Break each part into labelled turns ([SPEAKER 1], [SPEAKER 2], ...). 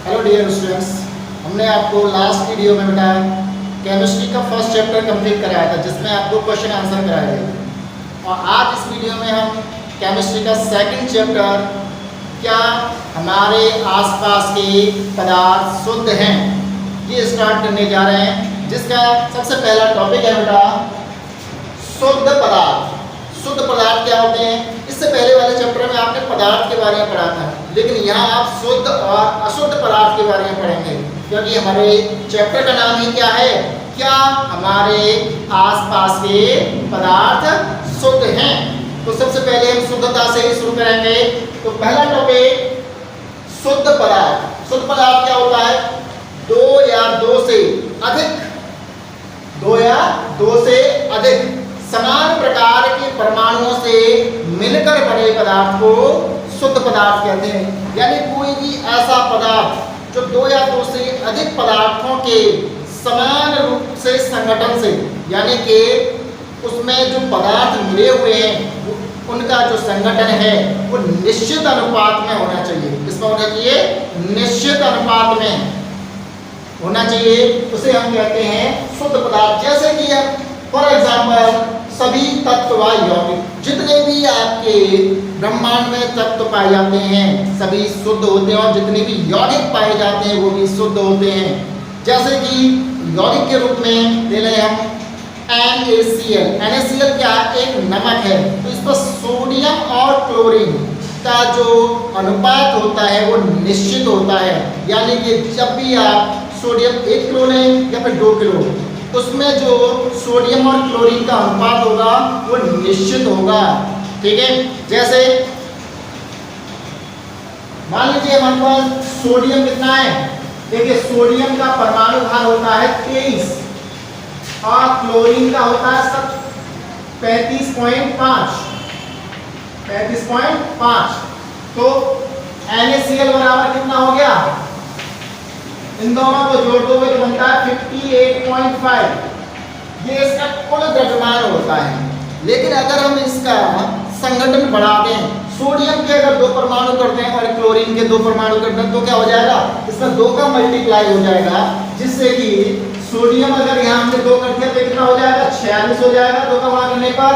[SPEAKER 1] Hello dear students, हमने आपको last video में बेटा केमिस्ट्री का फर्स्ट चैप्टर कंप्लीट कराया था जिसमें आपको क्वेश्चन आंसर कराए गए थे। और आज इस वीडियो में हम केमिस्ट्री का सेकंड चैप्टर क्या हमारे आसपास के पदार्थ शुद्ध हैं ये स्टार्ट करने जा रहे हैं, जिसका सबसे पहला टॉपिक है बेटा शुद्ध पदार्थ। शुद्ध पदार्थ क्या होते हैं? इससे पहले वाले चैप्टर में आपने पदार्थ के बारे में पढ़ा था, लेकिन यहाँ आप शुद्ध और अशुद्ध पदार्थ के बारे में पढ़ेंगे, क्योंकि हमारे चैप्टर का नाम ही क्या है? क्या हमारे आसपास के पदार्थ शुद्ध हैं। तो सबसे पहले हम शुद्धता से ही शुरू करेंगे। तो पहला टॉपिक शुद्ध पदार्थ। शुद्ध पदार्थ क्या होता है? दो या दो से अधिक समान प्रकार के परमाणुओं से मिलकर बने पदार्थ को शुद्ध पदार्थ कहते हैं। यानी कोई भी ऐसा पदार्थ जो दो या दो से अधिक पदार्थों के समान रूप से संगठन से, यानी कि उसमें जो पदार्थ मिले हुए हैं उनका जो संगठन है वो निश्चित अनुपात में होना चाहिए। किसमें होना चाहिए? निश्चित अनुपात में होना चाहिए। उसे हम कहते हैं शुद्ध पदार्थ। जैसे कि फॉर एग्जाम्पल सभी तत्व व यौगिक, जितने भी आपके ब्रह्मांड में तत्व पाए जाते हैं सभी शुद्ध होते हैं, और जितने भी यौगिक पाए जाते हैं वो भी शुद्ध होते हैं। जैसे कि यौगिक के रूप में ले लें हम NaCl। NaCl क्या? एक नमक है। तो इस पर सोडियम और क्लोरीन का जो अनुपात होता है वो निश्चित होता है। यानी कि जब भी आप सोडियम 1 किलो लें या फिर 2 किलो, उसमें जो सोडियम और क्लोरीन का अनुपात होगा वो निश्चित होगा। ठीक है, जैसे मान लीजिए हमारे पास सोडियम कितना है? देखिए सोडियम का परमाणु भार होता है 23 और क्लोरीन का होता है 35.5। तो NaCl बराबर कितना हो गया? इन दोनों को जोड़ दोगे तो बनता है 58.5। ये इसका कुल द्रव्यमान होता है। लेकिन अगर हम इसका संगठन बढ़ा दें, सोडियम के अगर 2 परमाणु करते हैं और क्लोरीन के 2 परमाणु करते हैं तो क्या हो जाएगा? इसमें 2 का मल्टीप्लाई हो जाएगा, जिससे कि सोडियम अगर यहाँ हमने 2 कर दिया तो कितना हो जाएगा? 46 हो जाएगा 2 का गुणा करने पर।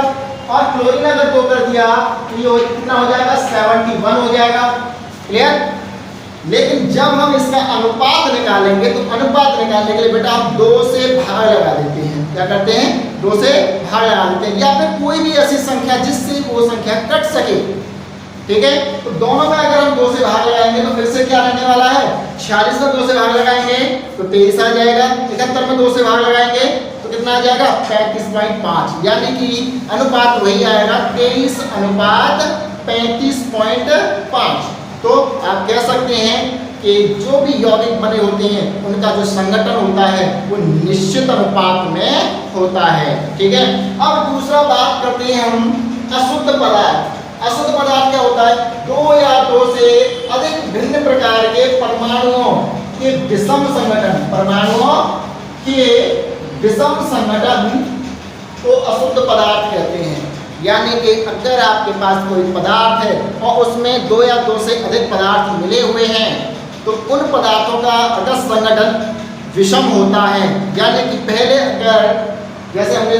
[SPEAKER 1] और क्लोरीन अगर 2 कर दिया तो ये कितना हो जाएगा? 71 हो जाएगा। क्लियर? लेकिन जब हम इसका अनुपात निकालेंगे तो अनुपात निकालने के लिए बेटा हम 2 से भाग लगा देते हैं। क्या करते हैं? 2 से भाग लगा देते हैं, या फिर कोई भी ऐसी संख्या जिससे वो संख्या कट सके। ठीक है, तो दोनों में अगर हम 2 से भाग लगाएंगे तो फिर से क्या रहने वाला है? 46 में 2 से भाग लगाएंगे तो 23 आ जाएगा। 71 में 2 से भाग लगाएंगे तो कितना आ जाएगा? 35.5। यानी कि अनुपात वही आएगा 23 अनुपात 35.5। तो आप कह सकते हैं कि जो भी यौगिक बने होते हैं उनका जो संगठन होता है वो निश्चित अनुपात में होता है। ठीक है, अब दूसरा बात करते हैं हम अशुद्ध पदार्थ। अशुद्ध पदार्थ क्या होता है? 2 या 2 से अधिक भिन्न प्रकार के परमाणुओं के विषम संगठन, परमाणुओं के विषम संगठन को अशुद्ध पदार्थ कहते हैं। यानी कि अगर आपके पास कोई पदार्थ है और उसमें 2 या 2 से अधिक पदार्थ मिले हुए हैं तो उन पदार्थों का अगर संगठन विषम होता है, यानी कि पहले अगर जैसे हमने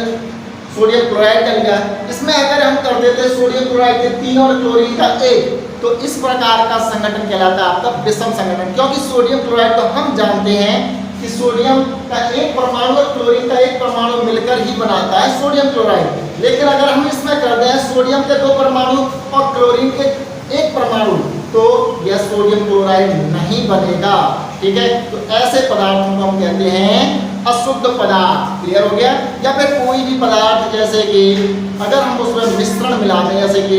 [SPEAKER 1] सोडियम क्लोराइड का लिया, इसमें अगर हम कर देते सोडियम क्लोराइड के 3 और क्लोरीन का 1, तो इस प्रकार का संगठन कहलाता है आपका विषम संगठन। क्योंकि सोडियम क्लोराइड तो हम जानते हैं कि सोडियम का 1 परमाणु और क्लोरीन का 1 परमाणु मिलकर ही बनाता है सोडियम क्लोराइड। लेकिन अगर हम इसमें कर दें सोडियम के 2 परमाणु और क्लोरीन के 1 परमाणु तो यह सोडियम क्लोराइड नहीं बनेगा। ठीक है, तो ऐसे पदार्थों को हम कहते हैं अशुद्ध पदार्थ। क्लियर हो गया? या फिर कोई भी पदार्थ जैसे कि अगर हम उसमें मिश्रण मिला दें, जैसे कि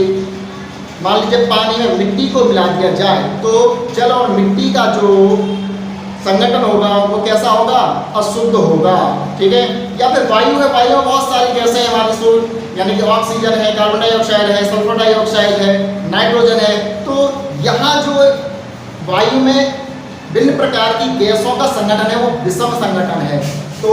[SPEAKER 1] मान लीजिए पानी में मिट्टी को मिला दिया जाए तो जल और मिट्टी का जो संगठन होगा वो कैसा होगा? अशुद्ध होगा। ठीक है, या फिर वायु है, वायु में बहुत सारी गैसें हैं हमारी शुद्ध, यानी कि ऑक्सीजन है, कार्बन डाइऑक्साइड है, सल्फर डाइऑक्साइड है, नाइट्रोजन है। तो यहाँ जो वायु में भिन्न प्रकार की गैसों का संगठन है वो विषम संगठन है। तो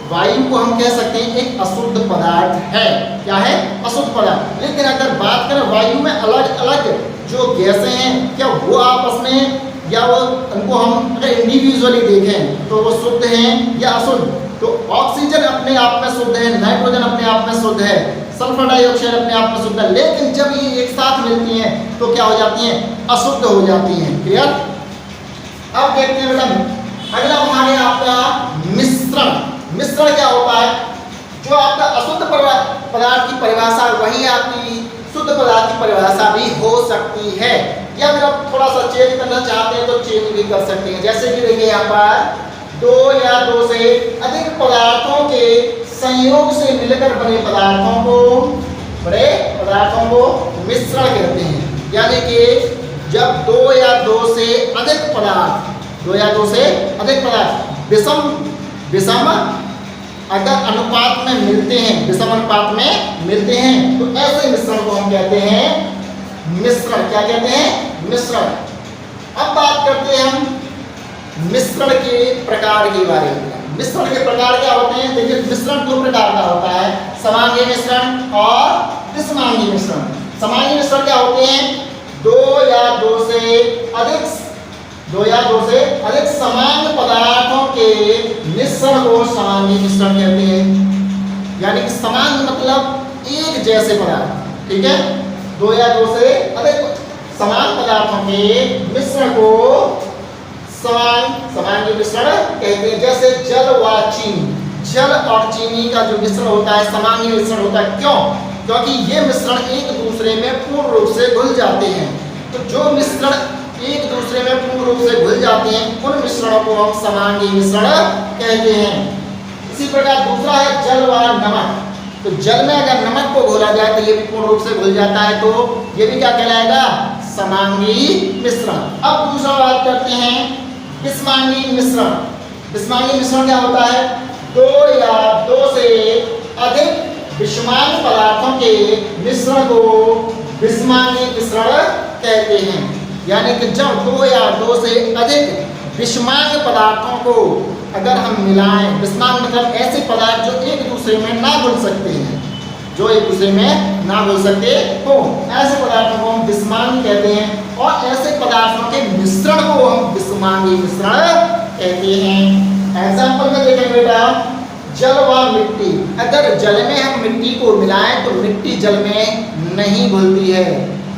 [SPEAKER 1] वायु को हम कह सकते हैं एक अशुद्ध पदार्थ है। क्या है? अशुद्ध पदार्थ। लेकिन अगर बात करें वायु में अलग अलग जो गैसें हैं क्या वो आपस में या वो उनको हम अगर इंडिविजुअली देखें तो वो शुद्ध हैं या अशुद्ध। तो ऑक्सीजन अपने आप में शुद्ध है, नाइट्रोजन अपने आप में शुद्ध है, सल्फर डाइऑक्साइड अपने आप में शुद्ध है, लेकिन जब ये एक साथ मिलती हैं तो क्या हो जाती हैं? अशुद्ध हो जाती हैं। क्लियर? अब देखते हैं बेटा अगला हमारे आपका मिश्रण। मिश्रण क्या होता है? जो आपका अशुद्ध पदार्थ की परिभाषा वही आपकी शुद्ध पदार्थ की परिभाषा भी हो सकती है, या फिर आप थोड़ा सा चेंज करना चाहते हैं तो चेंज भी कर सकते हैं। जैसे कि देखिए यहाँ पर दो या दो से अधिक पदार्थों के संयोग से मिलकर बने पदार्थों को मिश्रण कहते हैं। यानी कि जब दो या दो से अधिक पदार्थ विषम अगर अनुपात में मिलते हैं, विषम अनुपात में मिलते हैं, तो ऐसे मिश्रण को हम कहते हैं मिश्रण। क्या कहते हैं? मिश्रण। अब बात करते हैं हम मिश्रण के प्रकार के बारे में। मिश्रण के प्रकार क्या होते हैं? देखिए मिश्रण दो प्रकार का होता है, समांगी मिश्रण और विषमांगी मिश्रण। समांगी मिश्रण क्या होते हैं? दो या दो से अधिक समान पदार्थों के मिश्रण को समांगी मिश्रण कहते हैं। यानी कि समान मतलब एक जैसे पदार्थ, ठीक है? दो या दो से अधिक समान पदार्थों के मिश्रण को समांगी मिश्रण कहते हैं। जैसे जल व चीनी, जल और चीनी का जो मिश्रण होता है समांगी मिश्रण होता है। क्यों? क्योंकि ये मिश्रण एक दूसरे में पूर्ण रूप से घुल जाते हैं। तो जो मिश्रण एक दूसरे में पूर्ण रूप से घुल जाते हैं उन मिश्रणों को हम समांगी मिश्रण कहते हैं। इसी प्रकार दूसरा है जल व नमक। तो जल में अगर नमक को घोला जाए तो ये भी पूर्ण रूप से घुल जाता है, तो ये भी क्या कहलाएगा? समांगी मिश्रण। अब दूसरा बात करते हैं विषमांगी मिश्रण। विषमांगी मिश्रण क्या होता है? दो या दो से अधिक विषमान पदार्थों के मिश्रण को विषमांगी मिश्रण कहते हैं। यानी कि जब दो या दो से अधिक विषमांग पदार्थों को अगर हम मिलाएं, विषमांग मतलब ऐसे पदार्थ जो एक दूसरे में ना घुल सकते हैं, जो एक दूसरे में ना घुल सकते हो, ऐसे पदार्थों को हम विषमांग कहते हैं। और ऐसे पदार्थों के मिश्रण को हम विषमांगी मिश्रण कहते हैं। एग्जाम्पल में देखें बेटा, जल व मिट्टी। अगर जल में हम मिट्टी को मिलाएं तो मिट्टी जल में नहीं घुलती है।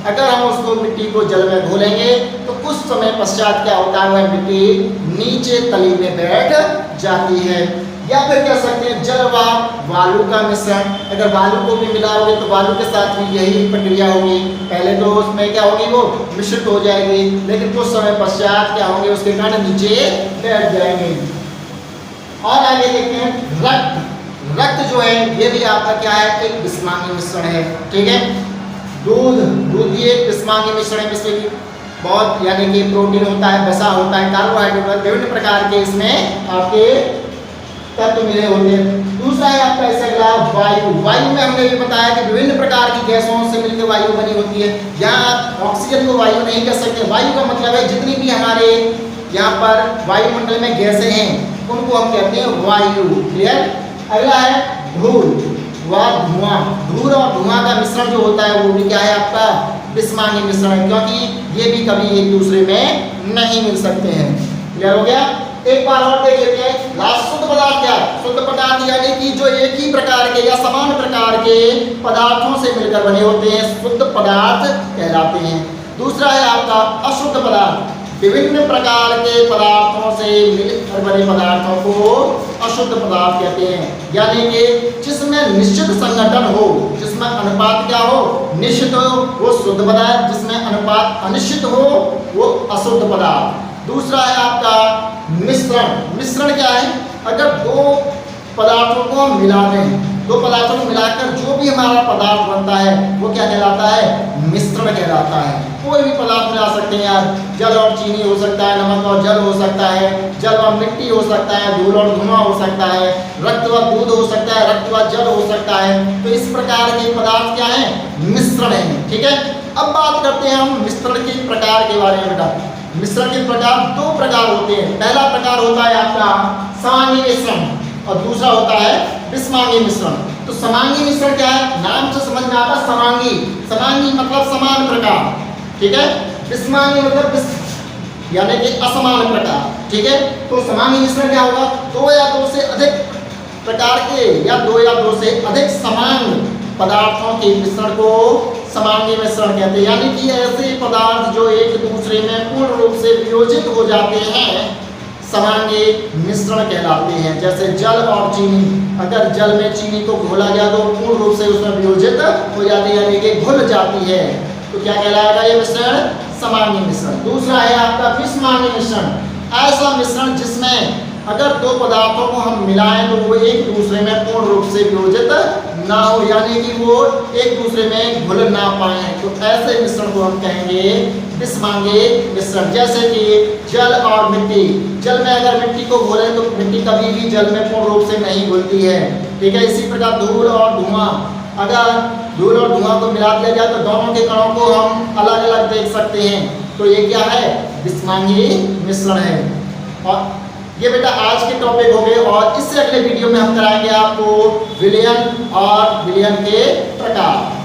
[SPEAKER 1] अगर हम उसको मिट्टी को जल में घोलेंगे तो कुछ समय पश्चात क्या होता है? वह मिट्टी नीचे तली में बैठ जाती है। या फिर कह सकते हैं जल व बालू का मिश्रण। अगर बालू को भी मिलाओगे तो बालू के साथ भी यही प्रक्रिया होगी। पहले तो उसमें क्या होगी? वो मिश्रित हो जाएगी, लेकिन कुछ समय पश्चात क्या होंगे? उसके कारण नीचे बैठ जाएंगे। और आगे देखते हैं रक्त। रक्त जो है ये भी आपका क्या है? एक विषमांगी मिश्रण है, ठीक है? दूध ये विषमांगी मिश्रण है, जिसमें कि बहुत यानी कि प्रोटीन होता है, वसा होता है, कार्बोहाइड्रेट, विभिन्न प्रकार के इसमें आपके तत्व मिले होते हैं। दूसरा है आपका ऐसा अगला वायु। वायु में हमने ये बताया कि विभिन्न प्रकार की गैसों से मिलकर वायु बनी होती है। यहाँ ऑक्सीजन को वायु नहीं कह सकते। वायु का मतलब है जितनी भी हमारे यहाँ पर वायुमंडल में गैसें हैं उनको हम कहते हैं वायु। क्लियर? अगला है धूल व धुआं। धूल और धुआं का मिश्रण जो होता है वो भी क्या है? आपका विषमांगी मिश्रण है, क्योंकि ये भी कभी एक दूसरे में नहीं मिल सकते हैं। क्लियर हो गया? एक बार और देख लेते हैं। लास्ट शुद्ध पदार्थ क्या है? शुद्ध पदार्थ यानी कि जो एक ही प्रकार के या समान प्रकार के पदार्थों से मिलकर बने होते हैं, शुद्ध पदार्थ कहलाते हैं। दूसरा है आपका अशुद्ध पदार्थ। विभिन्न प्रकार के पदार्थों से मिलकर बने पदार्थों को अशुद्ध पदार्थ कहते हैं। यानी कि जिसमें निश्चित संगठन हो, जिसमें अनुपात क्या हो? निश्चित हो, वो शुद्ध पदार्थ। जिसमें अनुपात अनिश्चित हो वो अशुद्ध पदार्थ। दूसरा है आपका मिश्रण। मिश्रण क्या है? अगर दो पदार्थों को हम मिला दें, दो पदार्थों को मिलाकर जो भी हमारा पदार्थ बनता है वो क्या कहलाता है? मिश्रण कहलाता है। कोई भी पदार्थ मिला सकते हैं यार, जल और चीनी हो सकता है, नमक और जल हो सकता है, जल और मिट्टी हो सकता है, धूल और धुआं हो सकता है, रक्त व दूध हो सकता है, रक्त व जल हो सकता है। तो इस प्रकार के पदार्थ क्या है? मिश्रण है, ठीक है? अब बात करते हैं हम मिश्रण के प्रकार के बारे में। बेटा मिश्रण के प्रकार दो प्रकार होते हैं। पहला प्रकार होता है आपका समांगी मिश्रण और दूसरा होता है विषमांगी मिश्रण। तो समांगी मिश्रण क्या है? नाम से समझ में आता है समांगी। समांगी मतलब समान प्रकार, ठीक है? विषमांगी मतलब यानी कि असमान प्रकार। ठीक है, तो समांगी मिश्रण क्या होगा? दो या दो से अधिक प्रकार के या दो या दो से अधिक समान पदार्थों के मिश्रण को समांगी मिश्रण कहते हैं। यानी कि ऐसे पदार्थ जो एक दूसरे में पूर्ण रूप से वियोजित हो जाते हैं समांगी मिश्रण कहलाते हैं। जैसे जल और चीनी, अगर जल में चीनी को घोला गया तो पूर्ण रूप से उसमें वियोजित हो जाती है, यानी कि घुल जाती है, तो क्या कहलाएगा ये मिश्रण? समांगी मिश्रण। दूसरा है आपका विषमांगी मिश्रण। ऐसा मिश्रण जिसमें अगर दो पदार्थों को हम मिलाएं तो वो एक दूसरे में पूर्ण रूप से वियोजित ना हो, यानी कि वो एक दूसरे में घुल ना पाए, तो ऐसे मिश्रण को हम कहेंगे विषमांगी मिश्रण। जैसे कि जल और मिट्टी, जल में अगर मिट्टी को घोलें तो मिट्टी कभी भी जल में पूर्ण रूप से नहीं घुलती है। ठीक है, इसी प्रकार धूल और धुआं, अगर धूल और धुआं को मिला दिया जाए तो दोनों के कणों को हम अलग अलग देख सकते हैं, तो ये क्या है? विषमांगी मिश्रण है। और ये बेटा आज के टॉपिक हो गए, और इससे अगले वीडियो में हम कराएंगे आपको विलयन और विलयन के प्रकार।